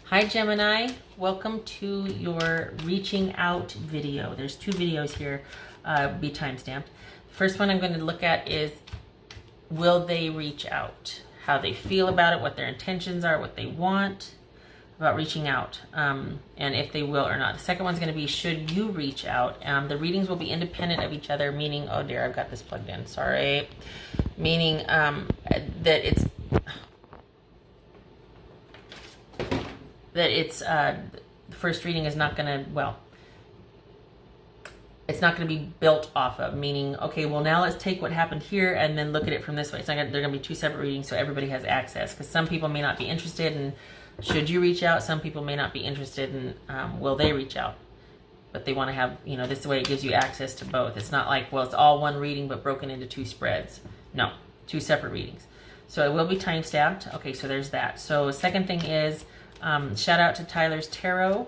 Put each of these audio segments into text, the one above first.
Hi Gemini, welcome to your reaching out video. There's two videos here, be timestamped. First one I'm going to look at is, will they reach out? How they feel about it, what their intentions are, what they want about reaching out, and if they will or not. The second one's going to be, should you reach out? The readings will be independent of each other, meaning, oh dear, I've got this plugged in, sorry. Meaning the first reading is not going to, well, it's not going to be built off of, meaning, okay, well, now let's take what happened here and then look at it from this way. It's not gonna, they're going to be two separate readings, so everybody has access, because some people may not be interested in should you reach out. Some people may not be interested in will they reach out, but they want to have, you know, this way it gives you access to both. It's not like, well, it's all one reading but broken into two spreads. No, two separate readings. So it will be time stamped. Okay, so there's that. So second thing is, shout out to Tyler's Tarot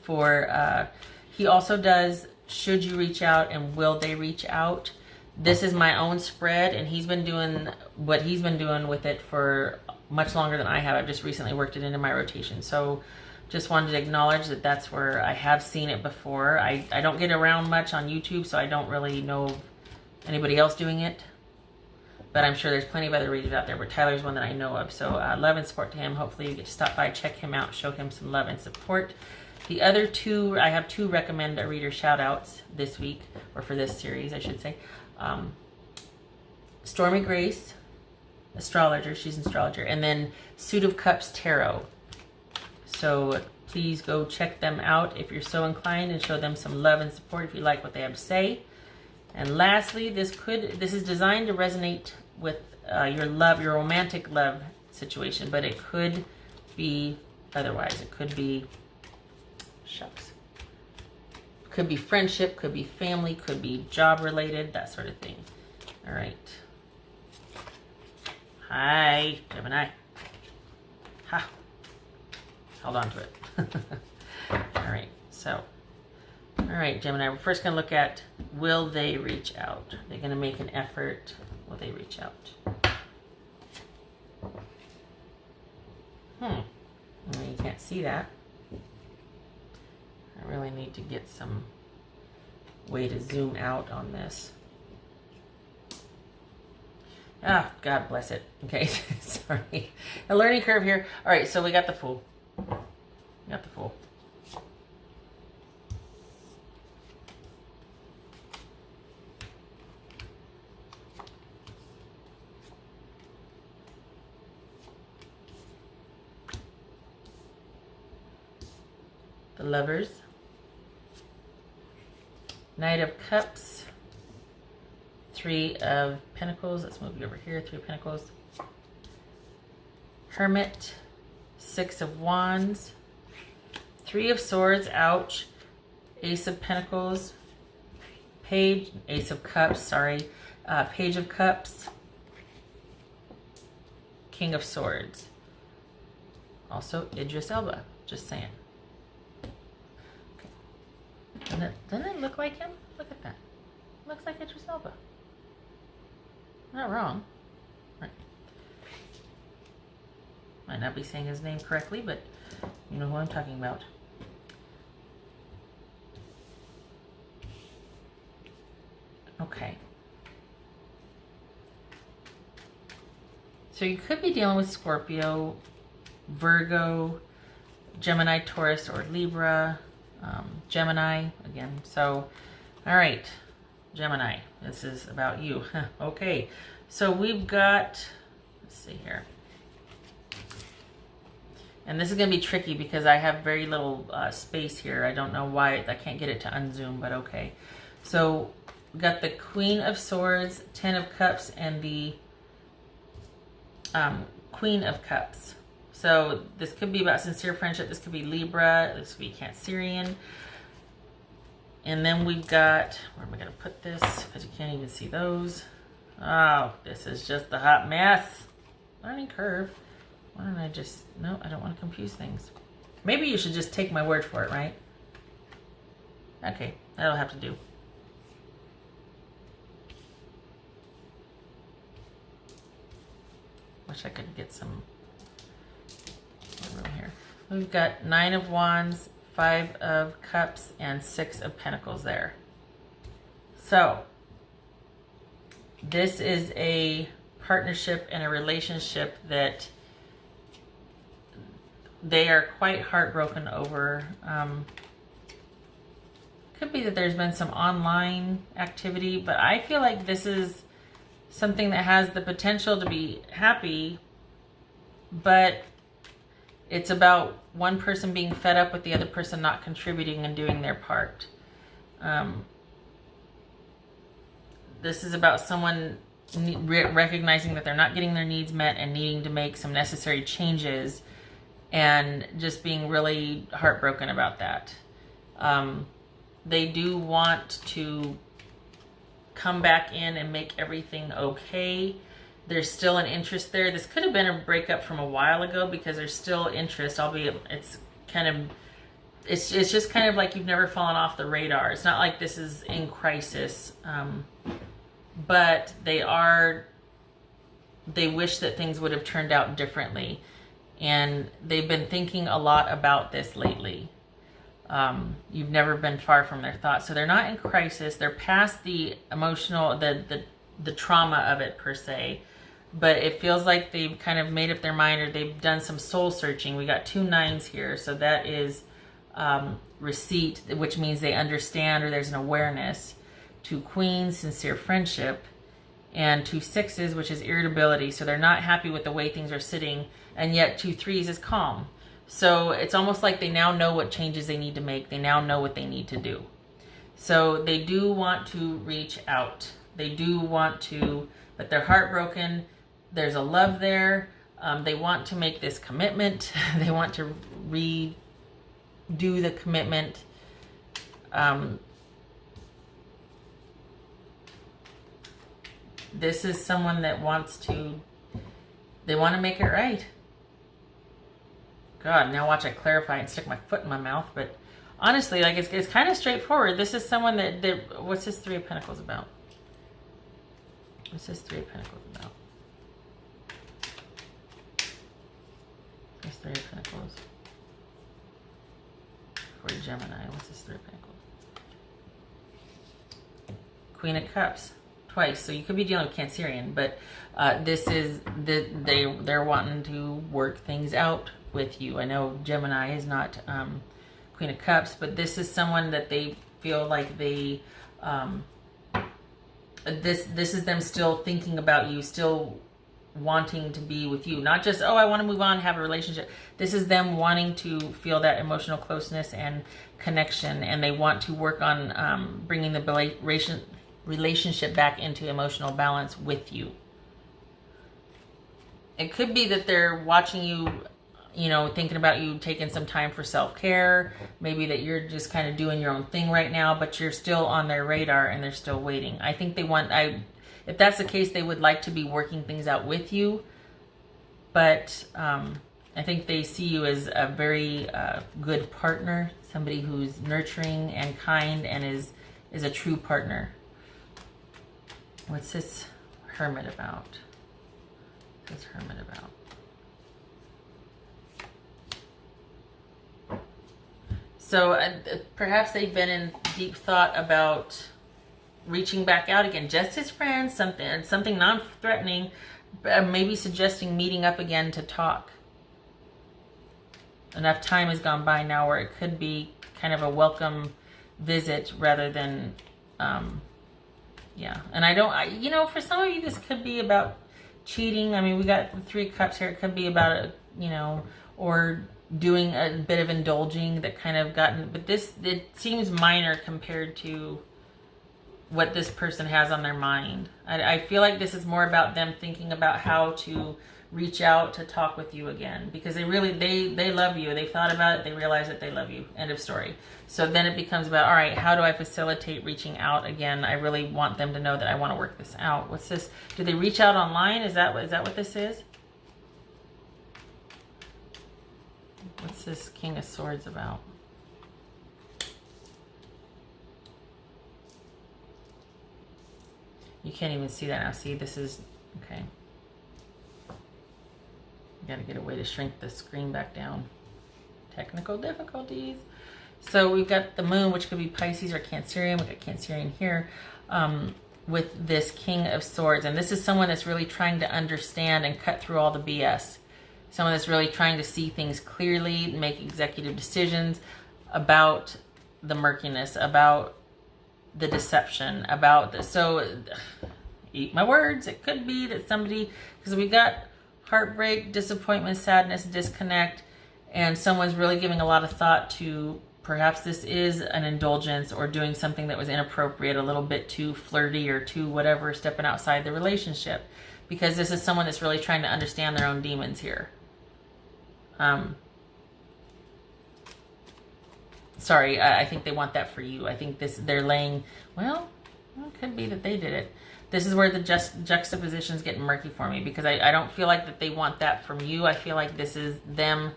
for, he also does should you reach out and will they reach out. This is my own spread, and he's been doing what he's been doing with it for much longer than I have. I've just recently worked it into my rotation. So just wanted to acknowledge that that's where I have seen it before. I don't get around much on YouTube, so I don't really know anybody else doing it. But I'm sure there's plenty of other readers out there, but Tyler's one that I know of. So love and support to him. Hopefully you get to stop by, check him out, show him some love and support. The other two, I have two recommend a reader shout outs this week, or for this series, I should say. Stormy Grace, astrologer, she's an astrologer, and then Suit of Cups Tarot. So please go check them out if you're so inclined, and show them some love and support if you like what they have to say. And lastly, this is designed to resonate with your love, your romantic love situation, but it could be otherwise. It could be, shucks, could be friendship, could be family, could be job related, that sort of thing. All right. Hi, Gemini. Ha. Hold on to it. All right, so. All right, Gemini, we're first going to look at, will they reach out? They're going to make an effort. Will they reach out? Well, you can't see that. I really need to get some way to zoom out on this. Ah, God bless it. Okay, sorry. A learning curve here. All right, so we got the Fool. We got the Fool. The Lovers. Knight of Cups. Three of Pentacles. Let's move you over here. Three of Pentacles. Hermit. Six of Wands. Three of Swords. Ouch. Ace of Pentacles. Page. Ace of Cups. Sorry. Page of Cups. King of Swords. Also Idris Elba. Just saying. Okay. Doesn't it look like him? Look at that. Looks like Idris Elba. Not wrong. Right. Might not be saying his name correctly, but you know who I'm talking about. Okay. So you could be dealing with Scorpio, Virgo, Gemini, Taurus, or Libra, Gemini again. So, all right. Gemini, this is about you. Okay, so we've got, let's see here. And this is going to be tricky because I have very little space here. I don't know why I can't get it to unzoom, but okay. So we got the Queen of Swords, Ten of Cups, and the Queen of Cups. So this could be about sincere friendship. This could be Libra. This could be Cancerian. And then we've got, where am I going to put this? Because you can't even see those. Oh, this is just a hot mess. Learning curve. Why don't I just, no, I don't want to confuse things. Maybe you should just take my word for it, right? Okay, that'll have to do. Wish I could get some room here. We've got 9 of Wands, 5 of Cups, and 6 of Pentacles there. So, this is a partnership and a relationship that they are quite heartbroken over. Could be that there's been some online activity, but I feel like this is something that has the potential to be happy, but it's about one person being fed up with the other person not contributing and doing their part. This is about someone recognizing that they're not getting their needs met and needing to make some necessary changes, and just being really heartbroken about that. They do want to come back in and make everything okay. There's still an interest there. This could have been a breakup from a while ago, because there's still interest, albeit it's just kind of like you've never fallen off the radar. It's not like this is in crisis, but they wish that things would have turned out differently, and they've been thinking a lot about this lately. You've never been far from their thoughts. So they're not in crisis. They're past the emotional, the trauma of it per se, but it feels like they've kind of made up their mind, or they've done some soul searching. We got 2 9s here. So that is receipt, which means they understand, or there's an awareness. 2 Queens, sincere friendship, and 2 6s, which is irritability. So they're not happy with the way things are sitting, and yet 2 3s is calm. So it's almost like they now know what changes they need to make. They now know what they need to do. So they do want to reach out. They do want to, but they're heartbroken. There's a love there. They want to make this commitment. They want to redo the commitment. This is someone that they want to make it right. God, now watch I clarify and stick my foot in my mouth. But honestly, like it's kind of straightforward. This is someone that what's this 3 of Pentacles about? What's this 3 of Pentacles about? This 3 of Pentacles for Gemini. What's this 3 of Pentacles? Queen of Cups twice. So you could be dealing with Cancerian, but this is they're wanting to work things out with you. I know Gemini is not Queen of Cups, but this is someone that they feel like they this is them still thinking about you, still wanting to be with you, not just, oh, I want to move on, have a relationship. This is them wanting to feel that emotional closeness and connection, and they want to work on bringing the relationship back into emotional balance with you. It could be that they're watching you, thinking about you taking some time for self-care. Maybe that you're just kind of doing your own thing right now, but you're still on their radar and they're still waiting. I think if that's the case, they would like to be working things out with you. But I think they see you as a very good partner, somebody who's nurturing and kind and is a true partner. What's this Hermit about? What's this Hermit about? So perhaps they've been in deep thought about reaching back out again, just as friends, something non-threatening, maybe suggesting meeting up again to talk. Enough time has gone by now where it could be kind of a welcome visit rather than, yeah. And for some of you, this could be about cheating. I mean, we got the 3 cups here. It could be about, or doing a bit of indulging that kind of but it seems minor compared to what this person has on their mind. I feel like this is more about them thinking about how to reach out to talk with you again, because they love you. They've thought about it. They realize that they love you. End of story. So then it becomes about, all right, how do I facilitate reaching out again? I really want them to know that I want to work this out. What's this? Do they reach out online? Is that what this is? What's this King of Swords about? You can't even see that now. See, this is, okay. Got to get a way to shrink the screen back down. Technical difficulties. So we've got the moon, which could be Pisces or Cancerian. We've got Cancerian here with this King of Swords. And this is someone that's really trying to understand and cut through all the BS. Someone that's really trying to see things clearly, make executive decisions about the murkiness, about the deception, about the... So, eat my words. It could be that somebody... Because we got heartbreak, disappointment, sadness, disconnect, and someone's really giving a lot of thought to perhaps this is an indulgence or doing something that was inappropriate, a little bit too flirty or too whatever, stepping outside the relationship. Because this is someone that's really trying to understand their own demons here. Sorry, I think they want that for you. I think they're laying, well, it could be that they did it. This is where the juxtapositions get murky for me, because I don't feel like that they want that from you. I feel like this is them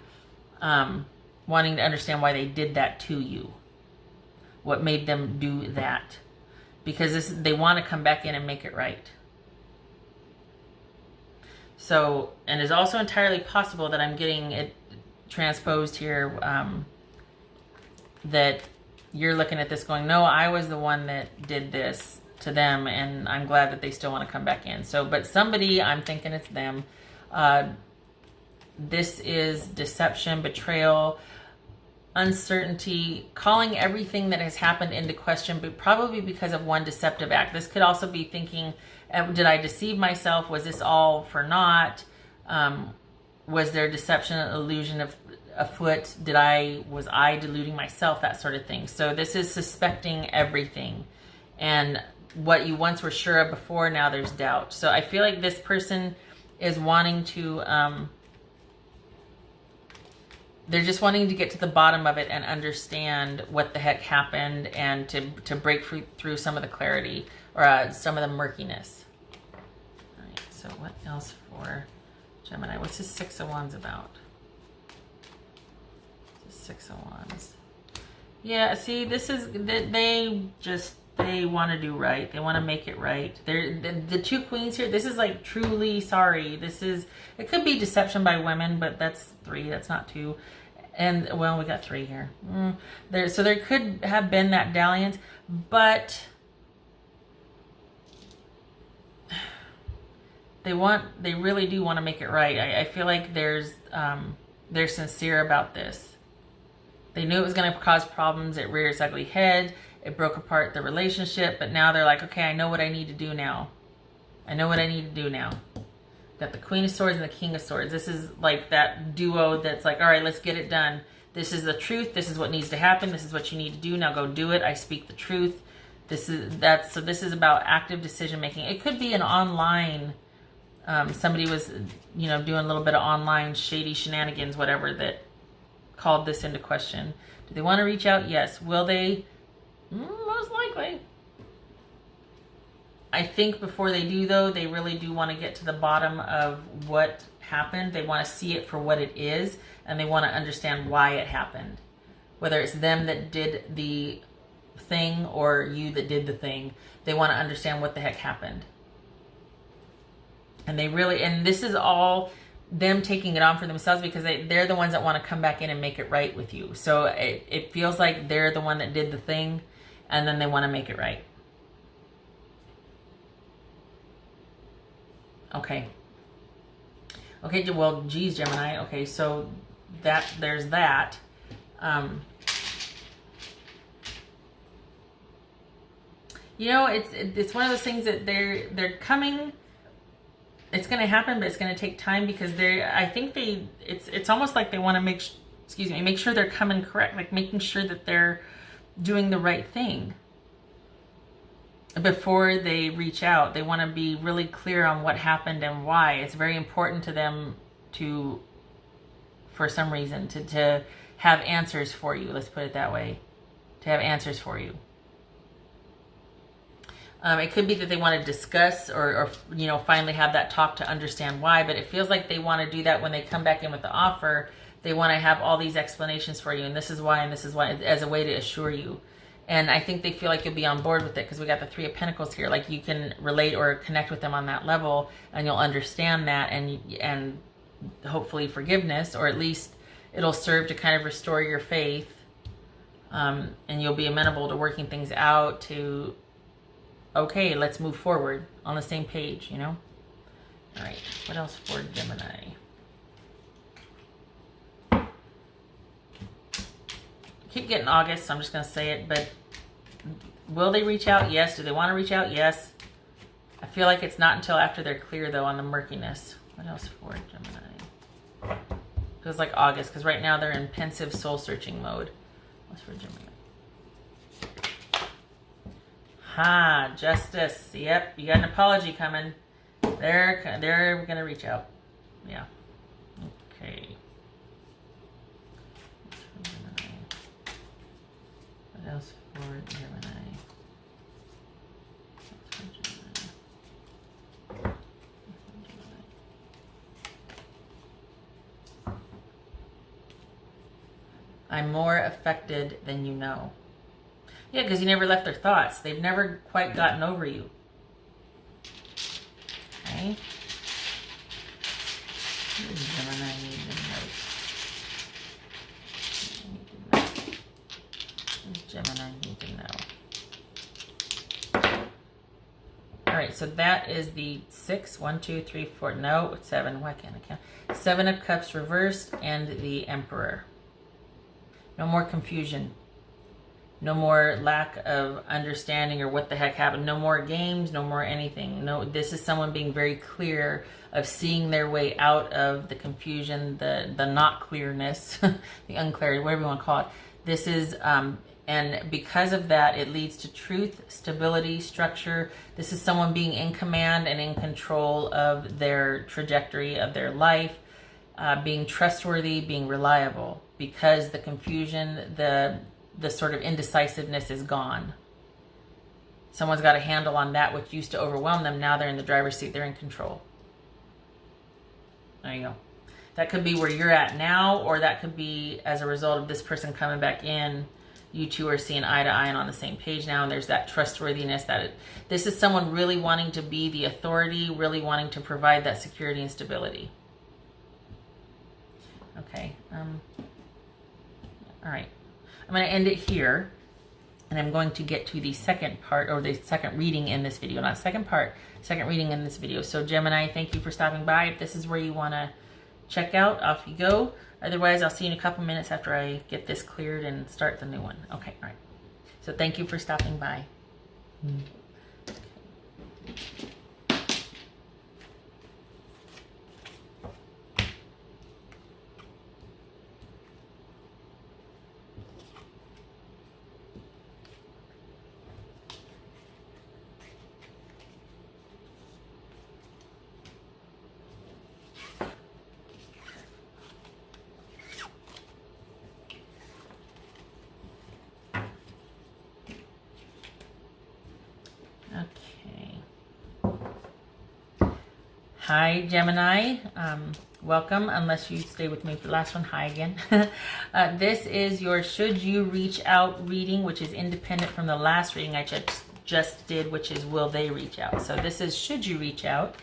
wanting to understand why they did that to you. What made them do that. Because they want to come back in and make it right. So, and it's also entirely possible that I'm getting it transposed here, that you're looking at this going, no, I was the one that did this to them, and I'm glad that they still want to come back in. So, but somebody, I'm thinking it's them. This is deception, betrayal, uncertainty, calling everything that has happened into question, but probably because of one deceptive act. This could also be thinking, did I deceive myself? Was this all for naught? Was there deception, illusion of afoot? Was I deluding myself? That sort of thing. So this is suspecting everything. And what you once were sure of before, now there's doubt. So I feel like this person is wanting to, they're just wanting to get to the bottom of it and understand what the heck happened, and to break through some of the clarity or some of the murkiness. All right, so what else for Gemini? What's his Six of Wands about? Six of Wands. Yeah, see, this is, they want to do right. They want to make it right. The two queens here, this is like truly sorry. It could be deception by women, but that's 3. That's not 2. And, well, we got 3 here. So there could have been that dalliance, but they really do want to make it right. I feel like they're sincere about this. They knew it was going to cause problems. It reared its ugly head. It broke apart the relationship. But now they're like, okay, I know what I need to do now. Got the Queen of Swords and the King of Swords. This is like that duo that's like, all right, let's get it done. This is the truth. This is what needs to happen. This is what you need to do. Now go do it. I speak the truth. So this is about active decision making. It could be an online, somebody was, doing a little bit of online shady shenanigans, whatever, that called this into question. Do they want to reach out? Yes. Will they? Most likely. I think before they do, though, they really do want to get to the bottom of what happened. They want to see it for what it is, and they want to understand why it happened. Whether it's them that did the thing or you that did the thing, they want to understand what the heck happened. And this is all them taking it on for themselves, because they're the ones that want to come back in and make it right with you. So it feels like they're the one that did the thing, and then they want to make it right. Okay, well, geez, Gemini. Okay, so there's that. It's one of those things that they're coming. It's going to happen, but it's going to take time, because it's almost like they want to make sure they're coming correct, like making sure that they're doing the right thing before they reach out. They want to be really clear on what happened and why. It's very important to them for some reason, to have answers for you. Let's put it that way. To have answers for you. It could be that they want to discuss or finally have that talk to understand why, but it feels like they want to do that when they come back in with the offer. They want to have all these explanations for you, and this is why, as a way to assure you. And I think they feel like you'll be on board with it, because we got the 3 of Pentacles here. Like, you can relate or connect with them on that level, and you'll understand that, and hopefully forgiveness, or at least it'll serve to kind of restore your faith. And you'll be amenable to working things out to, okay, let's move forward on the same page, you know? All right, what else for Gemini? Keep getting August, so I'm just going to say it, but will they reach out? Yes. Do they want to reach out? Yes. I feel like it's not until after they're clear, though, on the murkiness. What else for Gemini? Feels like August, because right now they're in pensive soul-searching mode. What's for Gemini? Ha, justice. Yep, you got an apology coming. They're going to reach out. Yeah. Okay. What else for Gemini? I'm more affected than you know. Yeah, because you never left their thoughts. They've never quite gotten over you. Okay. Gemini need to know. Gemini need to know. All right, so that is the 6. 1, 2, 3, 4. No, it's 7. Why can't I count? 7 of Cups reversed and the Emperor. No more confusion. No more lack of understanding or what the heck happened. No more games, no more anything. No, this is someone being very clear of seeing their way out of the confusion, the not clearness, the unclarity, whatever you want to call it. This is, and because of that, it leads to truth, stability, structure. This is someone being in command and in control of their trajectory of their life, being trustworthy, being reliable, because the confusion, the sort of indecisiveness is gone. Someone's got a handle on that which used to overwhelm them. Now they're in the driver's seat. They're in control. There you go. That could be where you're at now, or that could be as a result of this person coming back in. You two are seeing eye to eye and on the same page now, and there's that trustworthiness that this is someone really wanting to be the authority, really wanting to provide that security and stability. Okay. All right. I'm going to end it here, and I'm going to get to the second part, or the second reading in this video. Not second part, second reading in this video. So Gemini, thank you for stopping by. If this is where you want to check out, off you go. Otherwise, I'll see you in a couple minutes after I get this cleared and start the new one. Okay, all right. So thank you for stopping by. Hi, Gemini. Welcome, unless you stay with me for the last one. Hi again. This is your Should You Reach Out reading, which is independent from the last reading I just did, which is Will They Reach Out? So this is Should You Reach Out?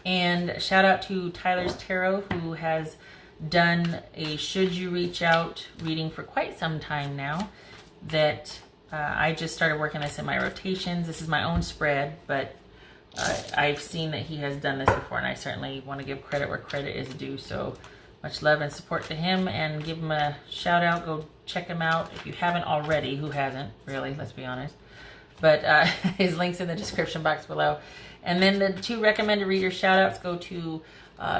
And shout out to Tyler's Tarot, who has done a Should You Reach Out reading for quite some time now. That I just started working this in my rotations. This is my own spread, but I've seen that he has done this before, and I certainly want to give credit where credit is due. So much love and support to him, and give him a shout out. Go check him out if you haven't already. Who hasn't, really? Let's be honest. But his link's in the description box below. And then the 2 recommended reader shout outs go to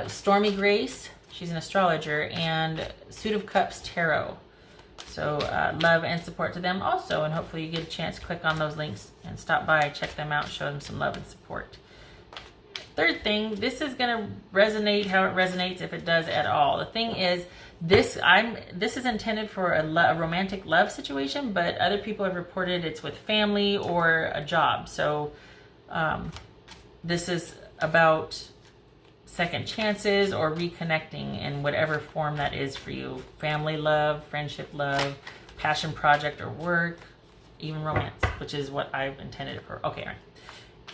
Stormy Grace. She's an astrologer, and Suit of Cups Tarot. So love and support to them also, and hopefully you get a chance to click on those links and stop by, check them out, show them some love and support. Third thing, this is going to resonate how it resonates, if it does at all. The thing is, this is intended for a romantic love situation, but other people have reported it's with family or a job. So this is about second chances or reconnecting in whatever form that is for you. Family love, friendship love, passion project or work, even romance, which is what I've intended it for. Okay, all right.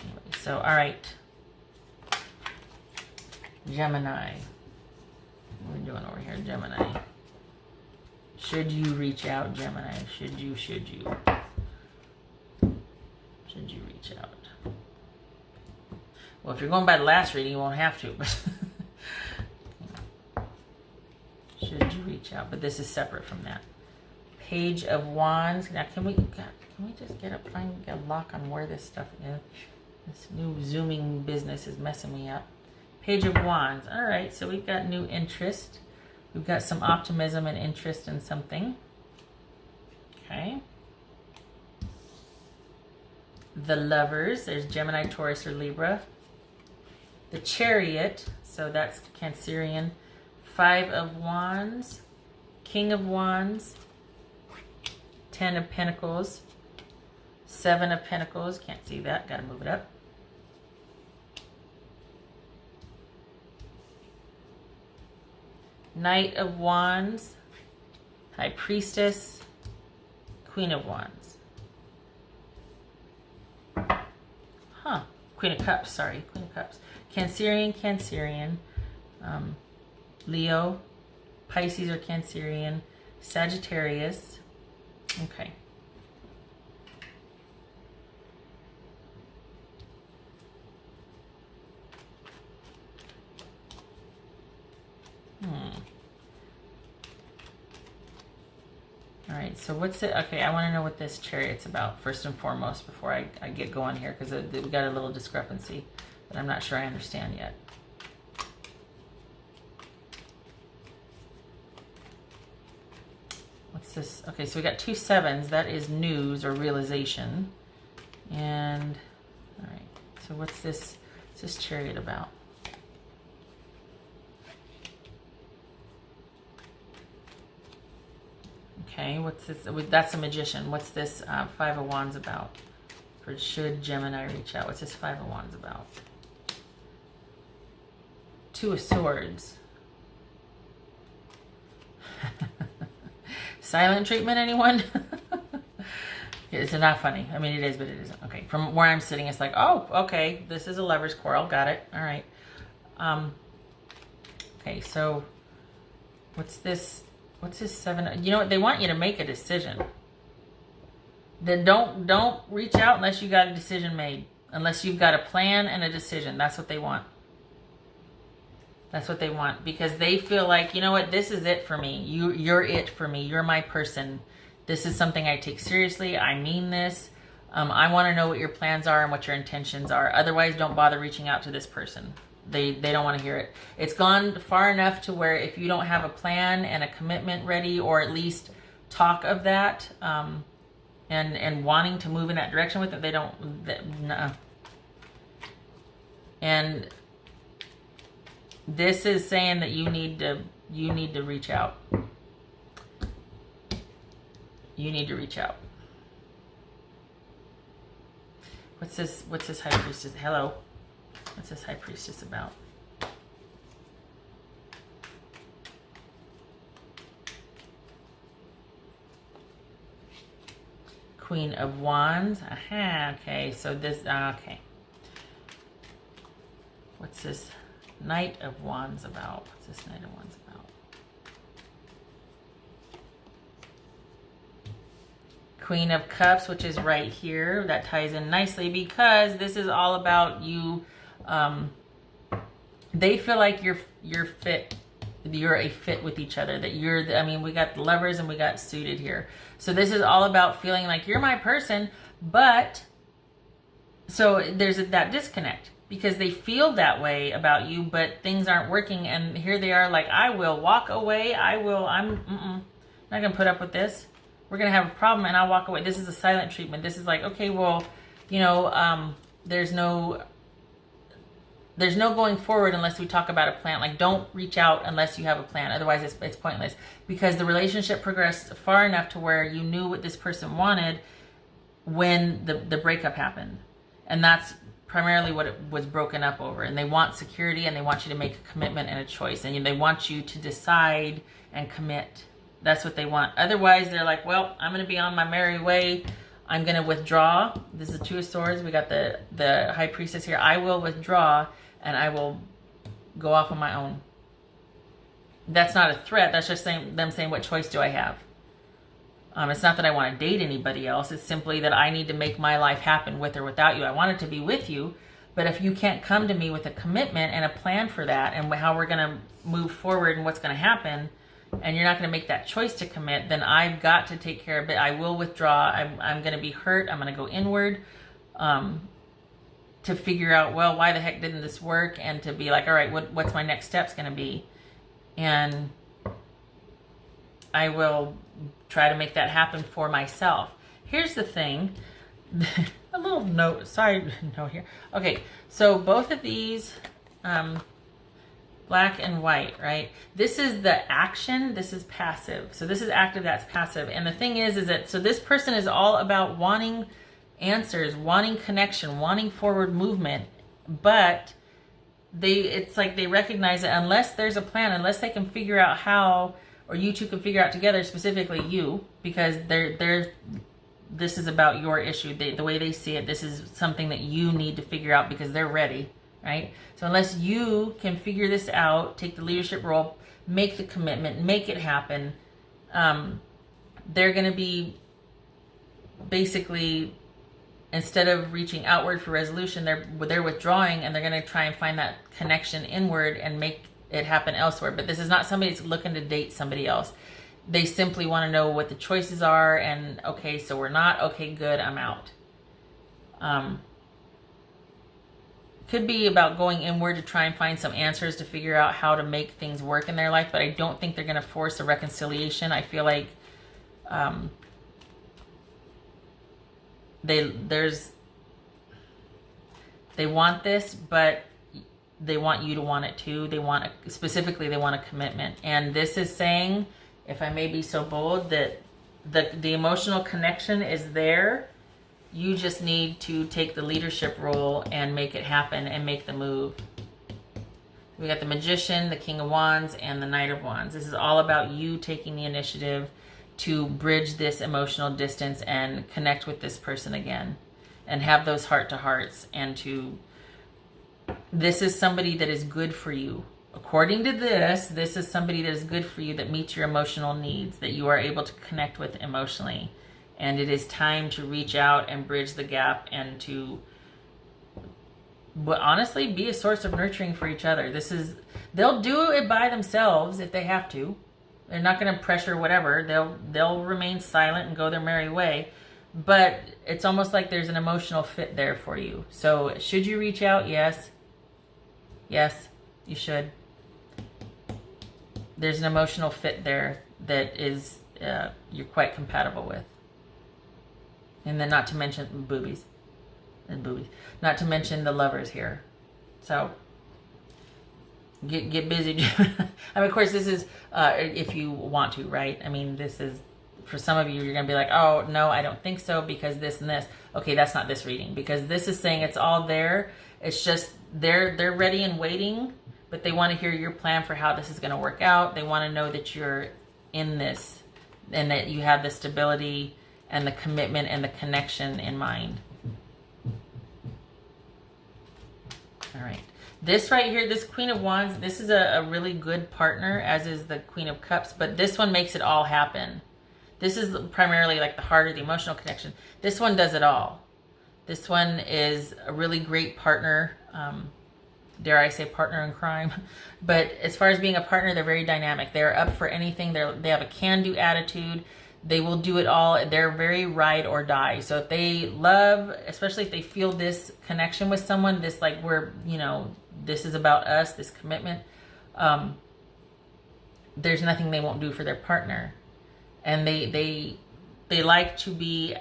Anyway, so, all right. Gemini. doing over here, Gemini? Should you reach out, Gemini? Should you? Should you reach out? Well, if you're going by the last reading, you won't have to. But should you reach out? But this is separate from that. Page of Wands. Now, can we just find a lock on where this stuff is? This new zooming business is messing me up. Page of Wands. All right, so we've got new interest. We've got some optimism and interest in something. Okay. The Lovers. There's Gemini, Taurus, or Libra. The Chariot. So that's Cancerian. 5 of Wands. King of Wands. 10 of Pentacles. 7 of Pentacles. Can't see that. Got to move it up. Knight of Wands, High Priestess, Queen of Wands. Queen of Cups, sorry. Queen of Cups. Cancerian. Leo, Pisces or Cancerian, Sagittarius. Okay. All right, so what's it? Okay, I want to know what this Chariot's about first and foremost before I get going here, because we got a little discrepancy that I'm not sure I understand yet. What's this? Okay, so we got 2 sevens. That is news or realization. And, all right, so what's this Chariot about? Okay, what's this? That's a Magician. What's this 5 of Wands about? For should Gemini reach out? What's this 5 of Wands about? 2 of Swords. Silent treatment, anyone? It's not funny. I mean, it is, but it isn't. Okay, from where I'm sitting, it's like, oh, okay, this is a lover's quarrel. Got it. All right. Okay, so what's this? What's this 7? You know what? They want you to make a decision. Then don't reach out unless you got a decision made. Unless you've got a plan and a decision. That's what they want. That's what they want. Because they feel like, you know what? This is it for me. You're it for me. You're my person. This is something I take seriously. I mean this. I want to know what your plans are and what your intentions are. Otherwise, don't bother reaching out to this person. They don't want to hear it. It's gone far enough to where if you don't have a plan and a commitment ready, or at least talk of that, and wanting to move in that direction with it, they don't. Nuh-uh. And this is saying that you need to reach out. You need to reach out. What's this High Priestess? Hello. What's this High Priestess about? Queen of Wands. Aha, okay. So this, okay. What's this Knight of Wands about? What's this Knight of Wands about? Queen of Cups, which is right here. That ties in nicely because this is all about you. They feel like you're fit. You're a fit with each other. That you're. I mean, we got the Lovers and we got suited here. So this is all about feeling like you're my person. But so there's that disconnect because they feel that way about you, but things aren't working. And here they are, like, I will walk away. I'm not gonna put up with this. We're gonna have a problem, and I'll walk away. This is a silent treatment. This is like, okay, well, you know, there's no going forward unless we talk about a plan. Like, don't reach out unless you have a plan. Otherwise, it's pointless. Because the relationship progressed far enough to where you knew what this person wanted when the breakup happened. And that's primarily what it was broken up over. And they want security, and they want you to make a commitment and a choice. And they want you to decide and commit. That's what they want. Otherwise, they're like, well, I'm going to be on my merry way. I'm going to withdraw. This is the 2 of Swords. We got the High Priestess here. I will withdraw, and I will go off on my own. That's not a threat. That's just them saying, what choice do I have? It's not that I want to date anybody else. It's simply that I need to make my life happen with or without you. I want it to be with you, but if you can't come to me with a commitment and a plan for that and how we're going to move forward and what's going to happen, and you're not going to make that choice to commit, then I've got to take care of it. I will withdraw. I'm going to be hurt. I'm going to go inward to figure out, well, why the heck didn't this work? And to be like, all right, what's my next steps going to be? And I will try to make that happen for myself. Here's the thing. A little note, side note here. Okay, so both of these, black and white, right? This is the action, this is passive. So this is active, that's passive. And the thing is that, so this person is all about wanting answers, wanting connection, wanting forward movement, but it's like they recognize that unless there's a plan, unless they can figure out how, or you two can figure out together, specifically you, because this is about your issue. The way they see it, this is something that you need to figure out because they're ready, right? So unless you can figure this out, take the leadership role, make the commitment, make it happen, they're going to be basically, instead of reaching outward for resolution, they're withdrawing, and they're going to try and find that connection inward and make it happen elsewhere. But this is not somebody that's looking to date somebody else. They simply want to know what the choices are, and okay, so we're not, okay, good, I'm out. Could be about going inward to try and find some answers to figure out how to make things work in their life, but I don't think they're going to force a reconciliation. I feel like they want this, but they want you to want it too. They want a commitment. And this is saying, if I may be so bold, that the emotional connection is there. You just need to take the leadership role and make it happen and make the move. We got the Magician, the King of Wands, and the Knight of Wands. This is all about you taking the initiative to bridge this emotional distance and connect with this person again and have those heart-to-hearts, and this is somebody that is good for you. According to this is somebody that is good for you, that meets your emotional needs, that you are able to connect with emotionally. And it is time to reach out and bridge the gap and to, but honestly, be a source of nurturing for each other. They'll do it by themselves if they have to. They're not going to pressure whatever. They'll remain silent and go their merry way. But it's almost like there's an emotional fit there for you. So should you reach out? Yes. Yes, you should. There's an emotional fit there that is you're quite compatible with. And then not to mention boobies. Not to mention the lovers here. So get busy. I mean, of course, this is if you want to, right? I mean, this is, for some of you, you're going to be like, oh, no, I don't think so because this and this. Okay, that's not this reading, because this is saying it's all there. It's just they're ready and waiting, but they want to hear your plan for how this is going to work out. They want to know that you're in this and that you have the stability and the commitment and the connection in mind. All right. This right here, this Queen of Wands, this is a really good partner, as is the Queen of Cups, but this one makes it all happen. This is primarily like the heart or the emotional connection. This one does it all. This one is a really great partner. Dare I say partner in crime. But as far as being a partner, they're very dynamic. They're up for anything. They have a can-do attitude. They will do it all. They're very ride or die. So if they love, especially if they feel this connection with someone, this like this is about us, this commitment, there's nothing they won't do for their partner. And they like to be,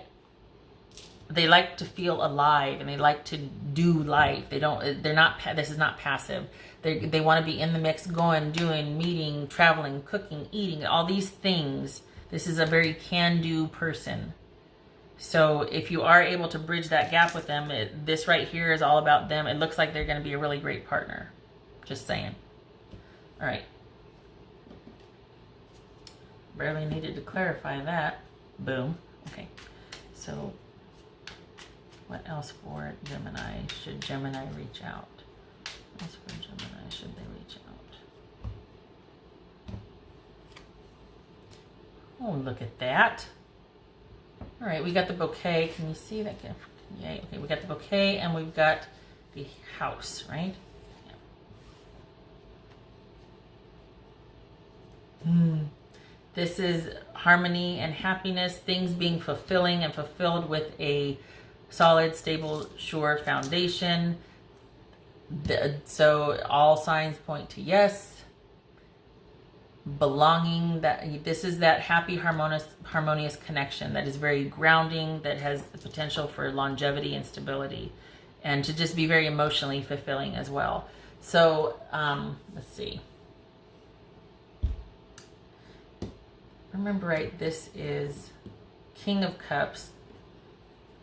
they like to feel alive, and they like to do life. This is not passive. They want to be in the mix, going, doing, meeting, traveling, cooking, eating, all these things. This is a very can-do person. So if you are able to bridge that gap with them, this right here is all about them. It looks like they're going to be a really great partner. Just saying. All right. Barely needed to clarify that. Boom. Okay. So what else for Gemini? Should Gemini reach out? What else for Gemini? Should they reach out? Oh, look at that. All right, we got the bouquet. Can you see that? Yay. Okay, we got the bouquet and we've got the house, right? Yeah. This is harmony and happiness, things being fulfilling and fulfilled with a solid, stable, sure foundation. So all signs point to yes. Belonging, that this is that happy, harmonious connection that is very grounding, that has the potential for longevity and stability, and to just be very emotionally fulfilling as well. So let's see. Remember, right, this is King of Cups.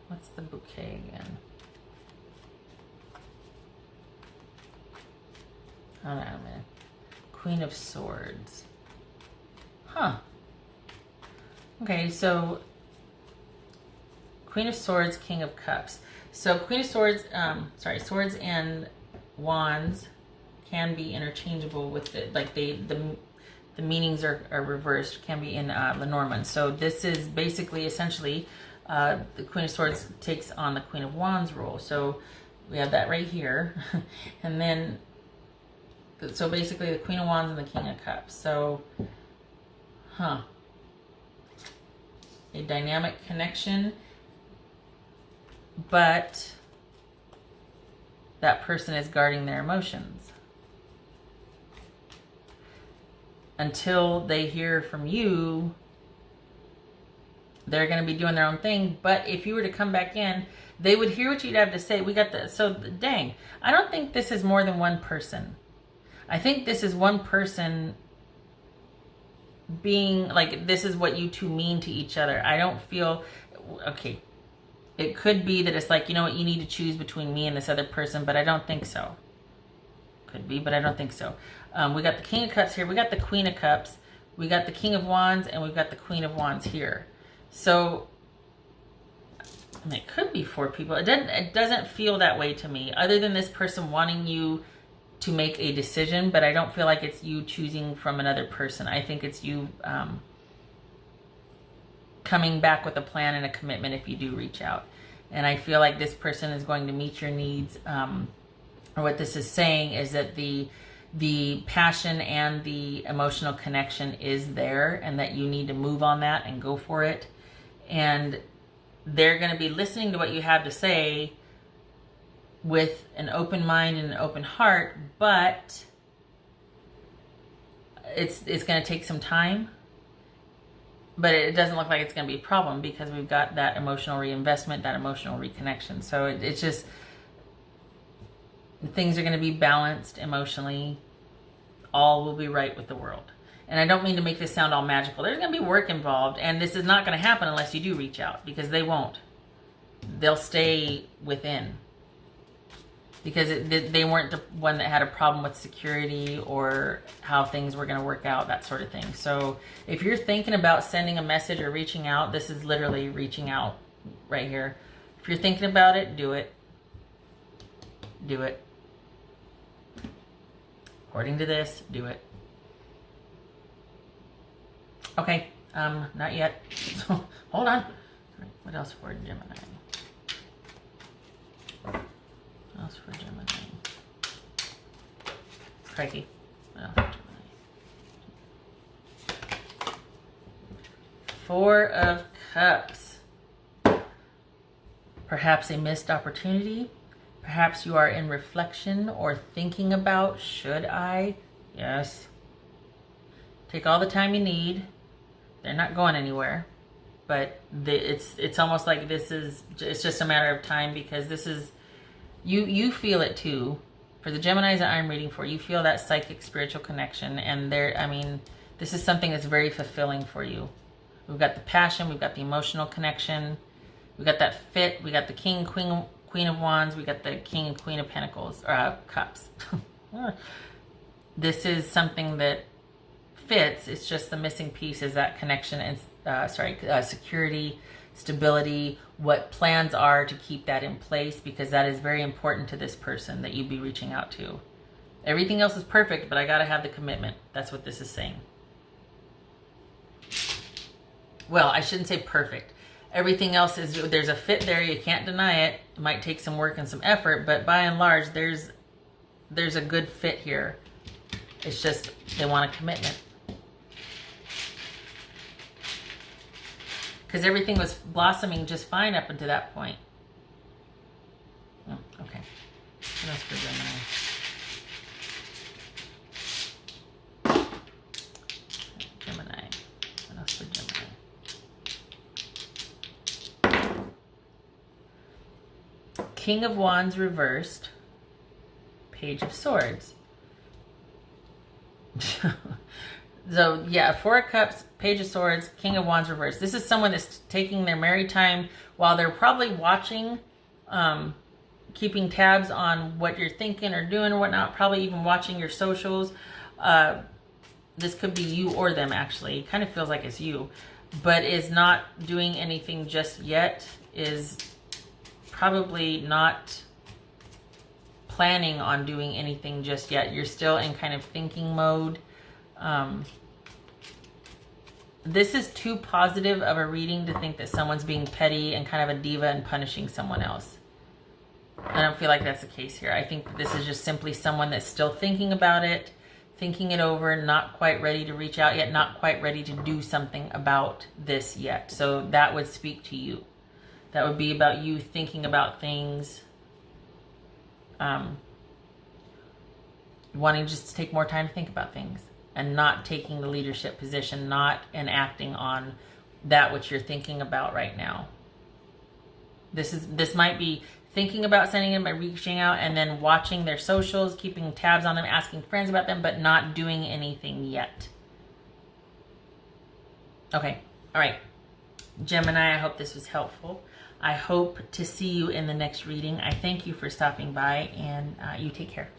What's the bouquet again? Hold on a minute. Queen of Swords. Huh. Okay, so Queen of Swords, King of Cups. So Queen of Swords, Swords and Wands can be interchangeable with it. Like the meanings are reversed, can be in Lenormand. So this is basically, essentially, the Queen of Swords takes on the Queen of Wands role. So we have that right here. And then, so basically the Queen of Wands and the King of Cups. So, a dynamic connection, but that person is guarding their emotions until they hear from you. They're going to be doing their own thing. But if you were to come back in, they would hear what you'd have to say. We got the, so dang, I don't think this is more than one person. I think this is one person being like, this is what you two mean to each other. I don't feel, okay, it could be that it's like, you know what, you need to choose between me and this other person, but I don't think so. Could be, but I don't think so. We got the King of Cups here. We got the Queen of Cups. We got the King of Wands, and we've got the Queen of Wands here. So, I mean, it could be 4 people. It doesn't feel that way to me, other than this person wanting you to make a decision, but I don't feel like it's you choosing from another person. I think it's you coming back with a plan and a commitment if you do reach out. And I feel like this person is going to meet your needs. Or what this is saying is that the passion and the emotional connection is there, and that you need to move on that and go for it. And they're going to be listening to what you have to say with an open mind and an open heart, but it's going to take some time. But it doesn't look like it's going to be a problem, because we've got that emotional reinvestment, that emotional reconnection. So it's just, things are going to be balanced emotionally. All will be right with the world. And I don't mean to make this sound all magical. There's going to be work involved, and this is not going to happen unless you do reach out, because they won't. They'll stay within. Because they weren't the one that had a problem with security or how things were going to work out, that sort of thing. So if you're thinking about sending a message or reaching out, this is literally reaching out right here. If you're thinking about it, do it. Do it. According to this, do it. Okay, not yet. So hold on. All right, what else for Gemini? What else for Gemini? Crikey. What else for Gemini? 4 of Cups. Perhaps a missed opportunity. Perhaps you are in reflection or thinking about, should I? Yes. Take all the time you need. They're not going anywhere. But it's almost like it's just a matter of time, because this is, you feel it too. For the Geminis that I'm reading for, you feel that psychic spiritual connection, and this is something that's very fulfilling for you. We've got the passion, we've got the emotional connection, we've got that fit, we got the King, Queen of Wands, we got the King and Queen of Pentacles, or Cups. This is something that fits. It's just the missing piece is that connection and security, stability, what plans are to keep that in place, because that is very important to this person that you'd be reaching out to. Everything else is perfect, but I got to have the commitment. That's what this is saying. well, I shouldn't say perfect. Everything else is, there's a fit there. You can't deny it. It might take some work and some effort, but by and large, there's a good fit here. It's just they want a commitment. Because everything was blossoming just fine up until that point. Oh, okay. What else for Gemini? Gemini. What else for Gemini? King of Wands reversed. Page of Swords. So yeah, Four of Cups, Page of Swords, King of Wands reversed. This is someone that's taking their merry time while they're probably watching, keeping tabs on what you're thinking or doing or whatnot, probably even watching your socials. This could be you or them, actually. It kind of feels like it's you, but is not doing anything just yet, is probably not planning on doing anything just yet. You're still in kind of thinking mode. This is too positive of a reading to think that someone's being petty and kind of a diva and punishing someone else. I don't feel like that's the case here. I think this is just simply someone that's still thinking about it, thinking it over, not quite ready to reach out yet, not quite ready to do something about this yet. So that would speak to you. That would be about you thinking about things, wanting just to take more time to think about things and not taking the leadership position, not enacting on that which you're thinking about right now. This might be thinking about sending them and reaching out and then watching their socials, keeping tabs on them, asking friends about them, but not doing anything yet. Okay. All right. Gemini, I hope this was helpful. I hope to see you in the next reading. I thank you for stopping by, and you take care.